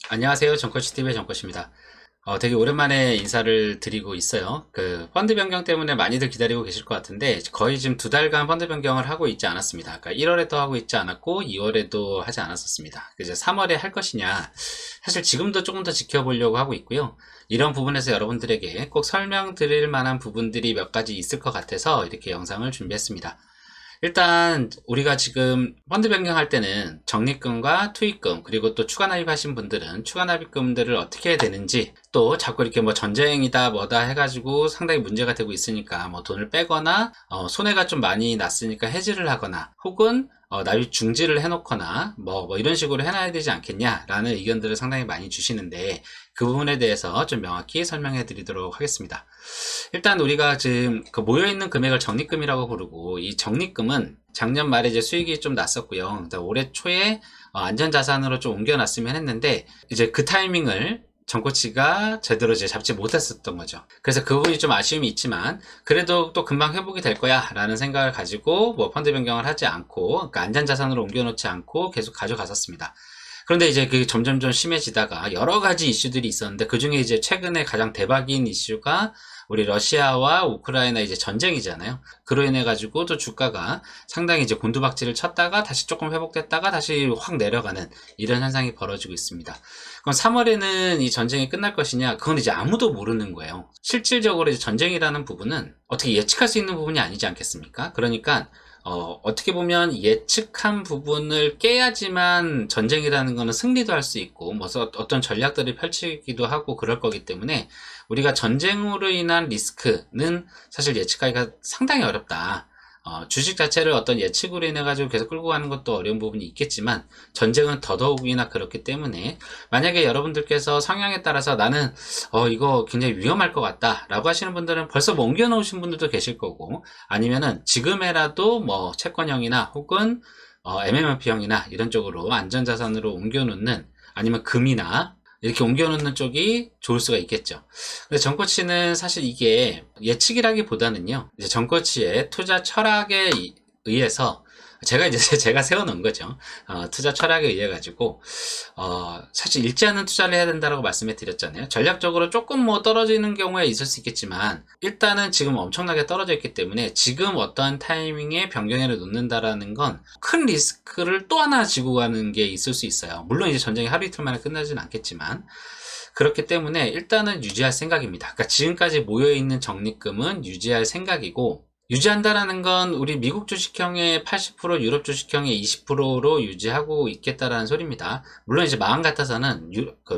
안녕하세요. 정코치TV의 정코치입니다. 되게 오랜만에 인사를 드리고 있어요. 펀드 변경 때문에 많이들 기다리고 계실 것 같은데, 거의 지금 2달간 펀드 변경을 하고 있지 않았습니다. 그러니까 1월에도 하고 있지 않았고, 2월에도 하지 않았었습니다. 이제 3월에 할 것이냐, 사실 지금도 조금 더 지켜보려고 하고 있고요. 이런 부분에서 여러분들에게 꼭 설명드릴 만한 부분들이 몇 가지 있을 것 같아서 이렇게 영상을 준비했습니다. 일단 우리가 지금 펀드 변경할 때는 적립금과 투입금, 그리고 또 추가 납입하신 분들은 추가 납입금들을 어떻게 해야 되는지, 또 자꾸 이렇게 뭐 전쟁이다 뭐다 해가지고 상당히 문제가 되고 있으니까 뭐 돈을 빼거나 손해가 좀 많이 났으니까 해지를 하거나, 혹은 납입 중지를 해놓거나 뭐 이런 식으로 해놔야 되지 않겠냐라는 의견들을 상당히 많이 주시는데, 그 부분에 대해서 좀 명확히 설명해 드리도록 하겠습니다. 일단 우리가 지금 모여있는 금액을 적립금이라고 부르고, 이 적립금은 작년 말에 이제 수익이 좀 났었고요. 올해 초에 안전자산으로 좀 옮겨놨으면 했는데, 이제 그 타이밍을 정코치가 제대로 이제 잡지 못했었던 거죠. 그래서 그 부분이 좀 아쉬움이 있지만, 그래도 또 금방 회복이 될 거야 라는 생각을 가지고 뭐 펀드 변경을 하지 않고, 그러니까 안전자산으로 옮겨놓지 않고 계속 가져갔었습니다. 그런데 이제 그게 점점점 심해지다가 여러 가지 이슈들이 있었는데, 그 중에 이제 최근에 가장 대박인 이슈가 우리 러시아와 우크라이나 이제 전쟁이잖아요. 그로 인해 가지고 또 주가가 상당히 이제 곤두박질을 쳤다가 다시 조금 회복됐다가 다시 확 내려가는 이런 현상이 벌어지고 있습니다. 그럼 3월에는 이 전쟁이 끝날 것이냐? 그건 이제 아무도 모르는 거예요. 실질적으로 이제 전쟁이라는 부분은 어떻게 예측할 수 있는 부분이 아니지 않겠습니까? 그러니까 어떻게 보면 예측한 부분을 깨야지만 전쟁이라는 거는 승리도 할 수 있고, 뭐 어떤 전략들을 펼치기도 하고 그럴 거기 때문에, 우리가 전쟁으로 인한 리스크는 사실 예측하기가 상당히 어렵다. 주식 자체를 어떤 예측으로 인해 가지고 계속 끌고 가는 것도 어려운 부분이 있겠지만, 전쟁은 더더욱이나 그렇기 때문에, 만약에 여러분들께서 성향에 따라서 나는 이거 굉장히 위험할 것 같다 라고 하시는 분들은 벌써 뭐 옮겨 놓으신 분들도 계실 거고, 아니면은 지금에라도 뭐 채권형이나 혹은 MMF형이나 이런 쪽으로 안전자산으로 옮겨 놓는, 아니면 금이나 이렇게 옮겨놓는 쪽이 좋을 수가 있겠죠. 근데 정코치는 사실 이게 예측이라기보다는요, 이제 정코치의 투자 철학에 의해서 제가 이제 제가 세워놓은 거죠. 투자 철학에 의해 가지고 사실 읽지 않는 투자를 해야 된다고 말씀해 드렸잖아요. 전략적으로 조금 뭐 떨어지는 경우에 있을 수 있겠지만, 일단은 지금 엄청나게 떨어져 있기 때문에 지금 어떠한 타이밍에 변경을 놓는다라는 건 큰 리스크를 또 하나 지고 가는 게 있을 수 있어요. 물론 이제 전쟁이 하루 이틀 만에 끝나지는 않겠지만, 그렇기 때문에 일단은 유지할 생각입니다. 그러니까 지금까지 모여있는 적립금은 유지할 생각이고, 유지한다라는 건 우리 미국 주식형의 80%, 유럽 주식형의 20%로 유지하고 있겠다라는 소리입니다. 물론 이제 마음 같아서는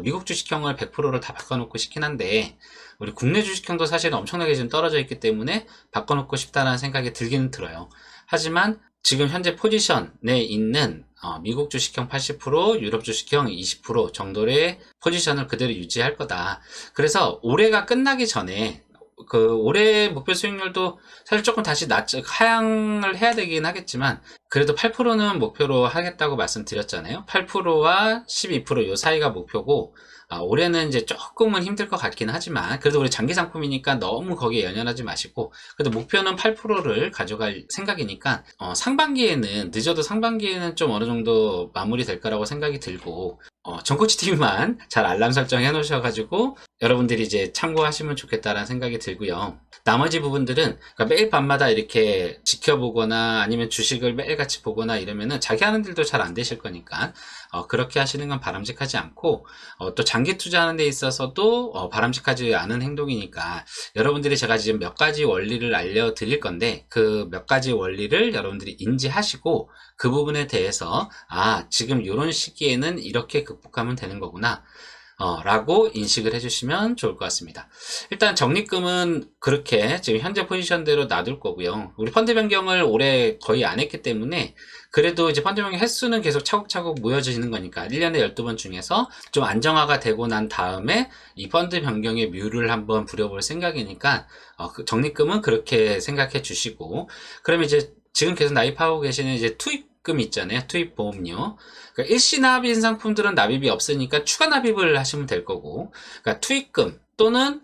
미국 주식형을 100%를 다 바꿔놓고 싶긴 한데, 우리 국내 주식형도 사실은 엄청나게 지금 떨어져 있기 때문에 바꿔놓고 싶다라는 생각이 들기는 들어요. 하지만 지금 현재 포지션에 있는 미국 주식형 80%, 유럽 주식형 20% 정도의 포지션을 그대로 유지할 거다. 그래서 올해가 끝나기 전에 올해 목표 수익률도 사실 조금 다시 하향을 해야 되긴 하겠지만, 그래도 8%는 목표로 하겠다고 말씀드렸잖아요. 8%와 12%요 사이가 목표고, 올해는 이제 조금은 힘들 것 같긴 하지만, 그래도 우리 장기 상품이니까 너무 거기에 연연하지 마시고, 그래도 목표는 8%를 가져갈 생각이니까, 상반기에는, 늦어도 상반기에는 좀 어느 정도 마무리될 거라고 생각이 들고, 정코치 팀만 잘 알람 설정해 놓으셔가지고 여러분들이 이제 참고하시면 좋겠다라는 생각이 들고요. 나머지 부분들은 그러니까 매일 밤마다 이렇게 지켜보거나 아니면 주식을 매일같이 보거나 이러면은 자기 하는 일도 잘 안 되실 거니까 그렇게 하시는 건 바람직하지 않고, 또 장기 투자하는 데 있어서도 바람직하지 않은 행동이니까, 여러분들이 제가 지금 몇 가지 원리를 알려드릴 건데, 그 몇 가지 원리를 여러분들이 인지하시고, 그 부분에 대해서 지금 이런 시기에는 이렇게 극복하면 되는 거구나 라고 인식을 해주시면 좋을 것 같습니다. 일단 적립금은 그렇게 지금 현재 포지션대로 놔둘 거고요. 우리 펀드 변경을 올해 거의 안 했기 때문에, 그래도 이제 펀드 변경 횟수는 계속 차곡차곡 모여지는 거니까 1년에 12번 중에서 좀 안정화가 되고 난 다음에 이 펀드 변경의 묘를 한번 부려볼 생각이니까, 적립금은 그렇게 생각해 주시고, 그러면 이제 지금 계속 납입하고 계시는 이제 투입금 있잖아요. 투입보험료. 그러니까 일시납입 상품들은 납입이 없으니까 추가 납입을 하시면 될 거고, 그러니까 투입금 또는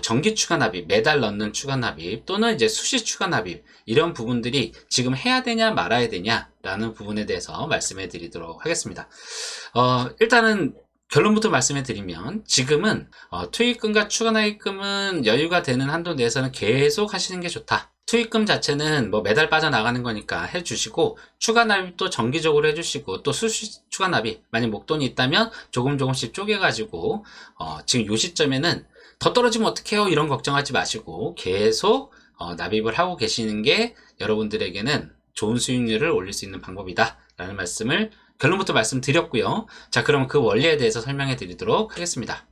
정기 추가 납입, 매달 넣는 추가 납입 또는 이제 수시 추가 납입, 이런 부분들이 지금 해야 되냐 말아야 되냐 라는 부분에 대해서 말씀해 드리도록 하겠습니다. 일단은 결론부터 말씀해 드리면 지금은 투입금과 추가납입금은 여유가 되는 한도 내에서는 계속 하시는 게 좋다. 투입금 자체는 뭐 매달 빠져나가는 거니까 해주시고, 추가납입도 정기적으로 해주시고, 또 수시 추가납입, 만약 목돈이 있다면 조금씩 쪼개가지고 지금 요 시점에는 더 떨어지면 어떡해요 이런 걱정하지 마시고 계속 납입을 하고 계시는 게 여러분들에게는 좋은 수익률을 올릴 수 있는 방법이다 라는 말씀을 결론부터 말씀드렸고요. 자, 그럼 그 원리에 대해서 설명해 드리도록 하겠습니다.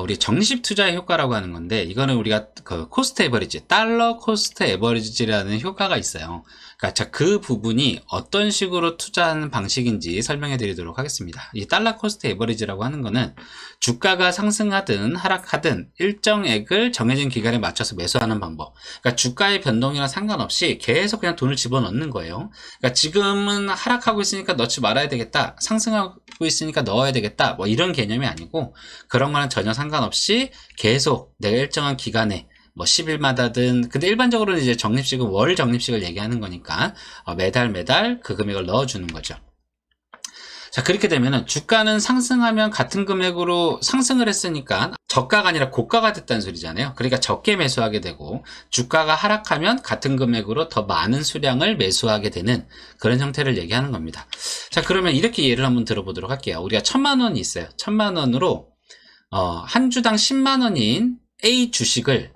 우리 적립 투자의 효과라고 하는 건데, 이거는 우리가 그 코스트 에버리지, 달러 코스트 에버리지라는 효과가 있어요. 그러니까 자, 그 부분이 어떤 식으로 투자하는 방식인지 설명해 드리도록 하겠습니다. 이 달러 코스트 에버리지라고 하는 거는 주가가 상승하든 하락하든 일정액을 정해진 기간에 맞춰서 매수하는 방법. 그러니까 주가의 변동이나 상관없이 계속 그냥 돈을 집어넣는 거예요. 그러니까 지금은 하락하고 있으니까 넣지 말아야 되겠다, 상승하고 있으니까 넣어야 되겠다, 뭐 이런 개념이 아니고, 그런 거는 전혀 상관없이 계속 내가 일정한 기간에 뭐 10일마다든, 근데 일반적으로는 이제 적립식은 월 적립식을 얘기하는 거니까 매달 그 금액을 넣어주는 거죠. 자, 그렇게 되면은 주가는 상승하면 같은 금액으로 상승을 했으니까 저가가 아니라 고가가 됐다는 소리잖아요. 그러니까 적게 매수하게 되고, 주가가 하락하면 같은 금액으로 더 많은 수량을 매수하게 되는 그런 형태를 얘기하는 겁니다. 자, 그러면 이렇게 예를 한번 들어보도록 할게요. 우리가 1000만 원이 있어요. 1000만 원으로 한 주당 10만 원인 A 주식을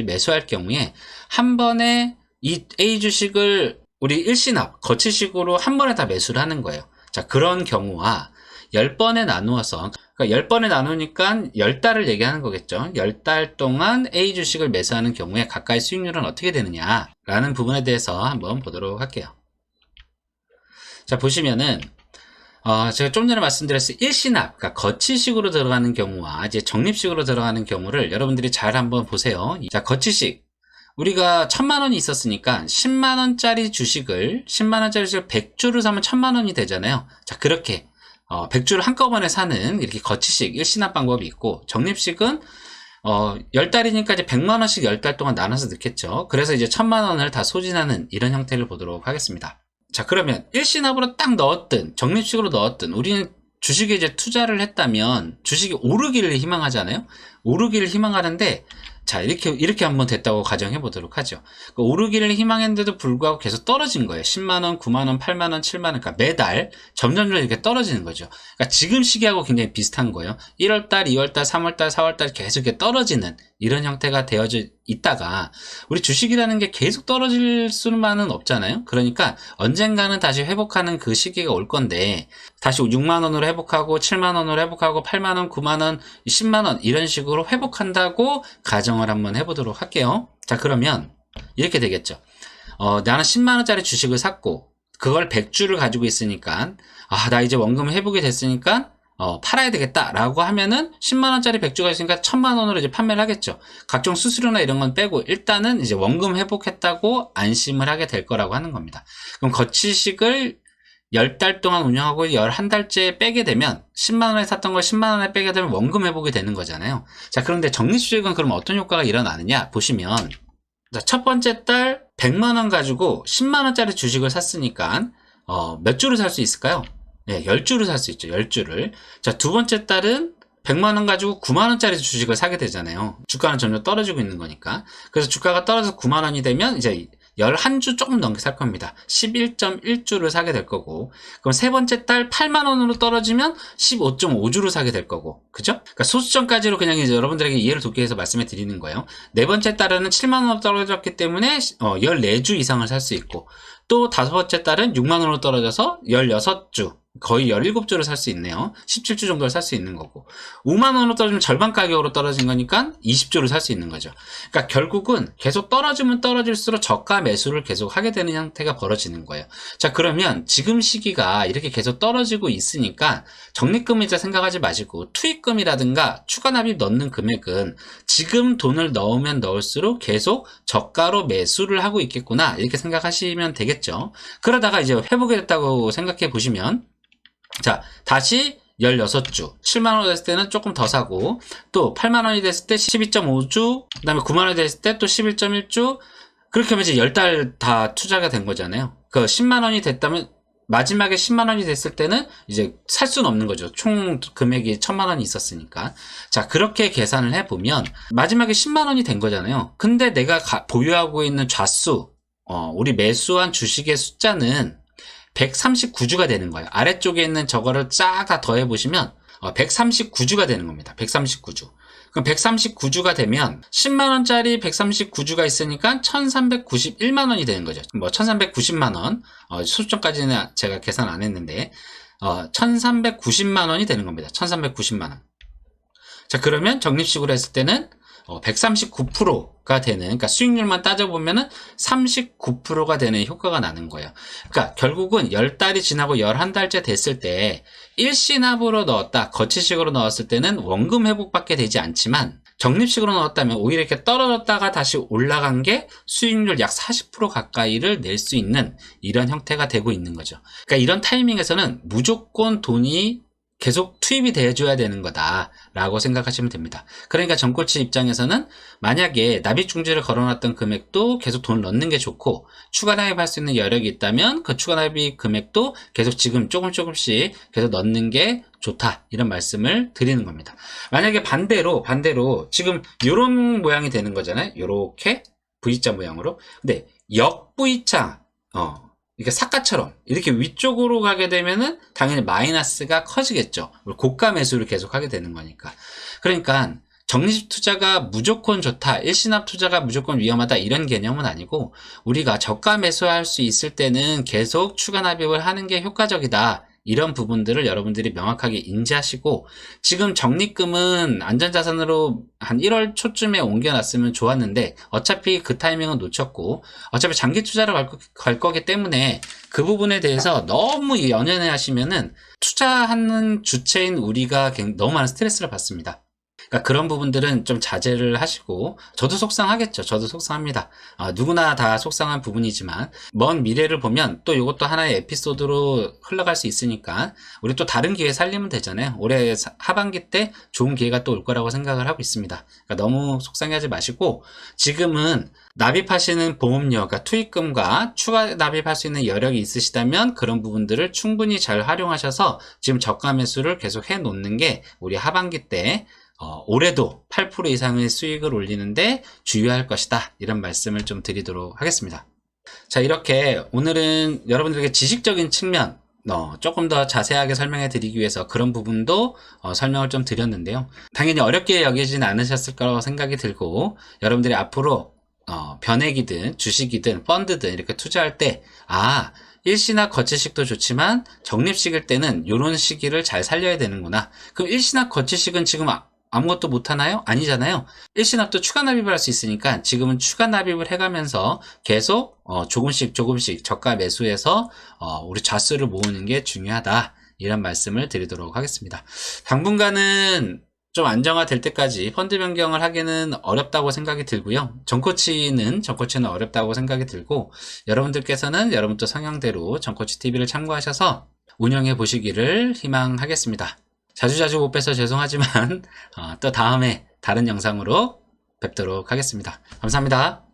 매수할 경우에 한 번에 이 A 주식을 우리 일시납, 거치식으로 한 번에 다 매수를 하는 거예요. 자, 그런 경우와 10번에 나누어서, 그러니까 10번에 나누니까 10달을 얘기하는 거겠죠. 10달 동안 A 주식을 매수하는 경우에 각각의 수익률은 어떻게 되느냐라는 부분에 대해서 한번 보도록 할게요. 자, 보시면은 제가 좀 전에 말씀드렸을 일시납, 그러니까 거치식으로 들어가는 경우와 이제 적립식으로 들어가는 경우를 여러분들이 잘 한번 보세요. 자, 거치식. 우리가 1000만 원이 있었으니까 10만 원짜리 주식을 100주를 사면 1000만 원이 되잖아요. 자, 그렇게 100주를 한꺼번에 사는 이렇게 거치식 일시납 방법이 있고, 적립식은 10달이니까 이제 100만 원씩 10달 동안 나눠서 넣겠죠. 그래서 이제 1000만 원을 다 소진하는 이런 형태를 보도록 하겠습니다. 자, 그러면 일시납으로 딱 넣었든 적립식으로 넣었든 우리는 주식에 이제 투자를 했다면 주식이 오르기를 희망하잖아요. 오르기를 희망하는데, 자, 이렇게 한번 됐다고 가정해 보도록 하죠. 오르기를 희망했는데도 불구하고 계속 떨어진 거예요. 10만원, 9만원, 8만원, 7만원. 그러니까 매달 점점 이렇게 떨어지는 거죠. 그러니까 지금 시기하고 굉장히 비슷한 거예요. 1월달, 2월달, 3월달, 4월달 계속 이렇게 떨어지는 이런 형태가 되어져 있다가, 우리 주식이라는 게 계속 떨어질 수만은 없잖아요. 그러니까 언젠가는 다시 회복하는 그 시기가 올 건데, 다시 6만원으로 회복하고 7만원으로 회복하고 8만원, 9만원, 10만원 이런 식으로 회복한다고 가정을 한번 해보도록 할게요. 자, 그러면 이렇게 되겠죠. 나는 10만원짜리 주식을 샀고 그걸 100주를 가지고 있으니까, 나 이제 원금 회복이 됐으니까 팔아야 되겠다라고 하면은 10만원짜리 100주가 있으니까 1000만원으로 이제 판매를 하겠죠. 각종 수수료나 이런 건 빼고 일단은 이제 원금 회복했다고 안심을 하게 될 거라고 하는 겁니다. 그럼 거치식을 10달 동안 운영하고 11달째 빼게 되면 10만원에 샀던 걸 10만원에 빼게 되면 원금 회복이 되는 거잖아요. 자, 그런데 적립수익은 그럼 어떤 효과가 일어나느냐 보시면, 자, 첫 번째 달 100만원 가지고 10만원짜리 주식을 샀으니까 몇 주를 살 수 있을까요? 네, 10주를 살 수 있죠. 10주를. 자, 두 번째 달은 100만원 가지고 9만원짜리 주식을 사게 되잖아요. 주가는 점점 떨어지고 있는 거니까. 그래서 주가가 떨어져서 9만원이 되면 이제 11주 조금 넘게 살 겁니다. 11.1주를 사게 될 거고, 그럼 세 번째 달 8만원으로 떨어지면 15.5주를 사게 될 거고, 그죠? 그러니까 소수점까지로 그냥 이제 여러분들에게 이해를 돕기 위해서 말씀해 드리는 거예요. 네 번째 달에는 7만원으로 떨어졌기 때문에 14주 이상을 살 수 있고, 또 다섯 번째 달은 6만원으로 떨어져서 16주, 거의 17주를 살 수 있네요. 17주 정도를 살 수 있는 거고, 5만원으로 떨어지면 절반 가격으로 떨어진 거니까 20주를 살 수 있는 거죠. 그러니까 결국은 계속 떨어지면 떨어질수록 저가 매수를 계속 하게 되는 형태가 벌어지는 거예요. 자, 그러면 지금 시기가 이렇게 계속 떨어지고 있으니까 적립금이자 생각하지 마시고, 투입금이라든가 추가 납입 넣는 금액은 지금 돈을 넣으면 넣을수록 계속 저가로 매수를 하고 있겠구나, 이렇게 생각하시면 되겠죠. 그러다가 이제 회복이 됐다고 생각해 보시면, 자, 다시 16주, 7만원 됐을 때는 조금 더 사고, 또 8만원이 됐을 때 12.5주, 그 다음에 9만원이 됐을 때 또 11.1주, 그렇게 하면 이제 10달 다 투자가 된 거잖아요. 그 10만원이 됐다면 마지막에 10만원이 됐을 때는 이제 살 수는 없는 거죠. 총 금액이 1000만원이 있었으니까. 자, 그렇게 계산을 해보면 마지막에 10만원이 된 거잖아요. 근데 내가 보유하고 있는 좌수, 우리 매수한 주식의 숫자는 139주가 되는 거예요. 아래쪽에 있는 저거를 쫙 다 더해보시면 139주가 되는 겁니다. 139주. 그럼 139주가 되면 10만원짜리 139주가 있으니까 1391만원이 되는 거죠. 뭐 1390만원, 수준까지는 제가 계산 안 했는데 1390만원이 되는 겁니다. 1390만원. 자, 그러면 적립식으로 했을 때는 139%가 되는, 그러니까 수익률만 따져보면은 39%가 되는 효과가 나는 거예요. 그러니까 결국은 10달이 지나고 11달째 됐을 때 일시납으로 넣었다, 거치식으로 넣었을 때는 원금 회복밖에 되지 않지만 적립식으로 넣었다면 오히려 이렇게 떨어졌다가 다시 올라간 게 수익률 약 40% 가까이를 낼 수 있는 이런 형태가 되고 있는 거죠. 그러니까 이런 타이밍에서는 무조건 돈이 계속 투입이 돼줘야 되는 거다라고 생각하시면 됩니다. 그러니까 정코치 입장에서는 만약에 납입중지를 걸어놨던 금액도 계속 돈을 넣는 게 좋고 추가 납입할 수 있는 여력이 있다면 그 추가 납입 금액도 계속 지금 조금씩 계속 넣는 게 좋다, 이런 말씀을 드리는 겁니다. 만약에 반대로 지금 이런 모양이 되는 거잖아요. 이렇게 V자 모양으로. 근데 역 V자, 이렇게 삭가처럼 이렇게 위쪽으로 가게 되면은 당연히 마이너스가 커지겠죠. 고가 매수를 계속 하게 되는 거니까. 그러니까 적립 투자가 무조건 좋다, 일시납 투자가 무조건 위험하다, 이런 개념은 아니고 우리가 저가 매수할 수 있을 때는 계속 추가 납입을 하는 게 효과적이다, 이런 부분들을 여러분들이 명확하게 인지하시고, 지금 적립금은 안전자산으로 한 1월 초쯤에 옮겨놨으면 좋았는데 어차피 그 타이밍은 놓쳤고 어차피 장기 투자를 갈 거기 때문에 그 부분에 대해서 너무 연연해 하시면은 투자하는 주체인 우리가 너무 많은 스트레스를 받습니다. 그러니까 그런 부분들은 좀 자제를 하시고, 저도 속상하겠죠. 저도 속상합니다. 누구나 다 속상한 부분이지만 먼 미래를 보면 또 이것도 하나의 에피소드로 흘러갈 수 있으니까 우리 또 다른 기회 살리면 되잖아요. 올해 하반기 때 좋은 기회가 또 올 거라고 생각을 하고 있습니다. 그러니까 너무 속상해하지 마시고, 지금은 납입하시는 보험료, 그러니까 투입금과 추가 납입할 수 있는 여력이 있으시다면 그런 부분들을 충분히 잘 활용하셔서 지금 저가 매수를 계속 해 놓는 게 우리 하반기 때 올해도 8% 이상의 수익을 올리는데 주의할 것이다, 이런 말씀을 좀 드리도록 하겠습니다. 자, 이렇게 오늘은 여러분들에게 지식적인 측면 조금 더 자세하게 설명해 드리기 위해서 그런 부분도 설명을 좀 드렸는데요. 당연히 어렵게 여기진 않으셨을 거라고 생각이 들고, 여러분들이 앞으로 변액이든 주식이든 펀드든 이렇게 투자할 때 일시납 거치식도 좋지만 적립식일 때는 이런 시기를 잘 살려야 되는구나. 그럼 일시납 거치식은 지금 아무것도 못하나요? 아니잖아요. 일시납도 추가 납입을 할 수 있으니까 지금은 추가 납입을 해가면서 계속 조금씩 저가 매수해서 우리 좌수를 모으는 게 중요하다, 이런 말씀을 드리도록 하겠습니다. 당분간은 좀 안정화될 때까지 펀드 변경을 하기는 어렵다고 생각이 들고요. 정코치는 어렵다고 생각이 들고, 여러분들께서는 여러분 또 성향대로 정코치 TV를 참고하셔서 운영해 보시기를 희망하겠습니다. 자주 못 뵈서 죄송하지만 또 다음에 다른 영상으로 뵙도록 하겠습니다. 감사합니다.